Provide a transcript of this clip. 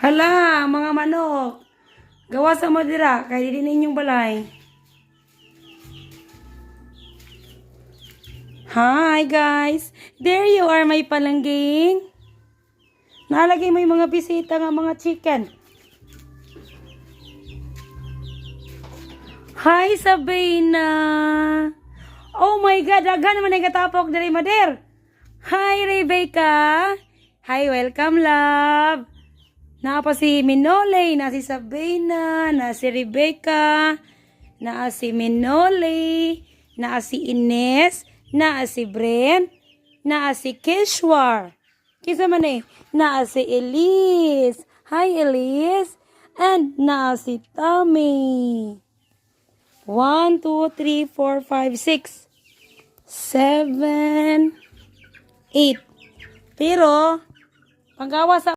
Hala, mga manok. Gawa sa mo dira, kay di ninyong balay. Hi guys! There you are, my palangging. Nalagay mo yung mga bisita nga mga chicken. Hi, Sabina! Oh my God, daghan naman ay katapok dari Mader. Hi, Rebecca! Hi, welcome, love! Na pa si Minole, na si Sabina, na si Rebecca, na si Minole, na si Ines, na si Brent, na si Kishwar. Kisa man eh, na si Elise. Hi Elise. And na si Tommy. 1, 2, 3, 4, 5, 6, 7, 8. Pero, panggawa sa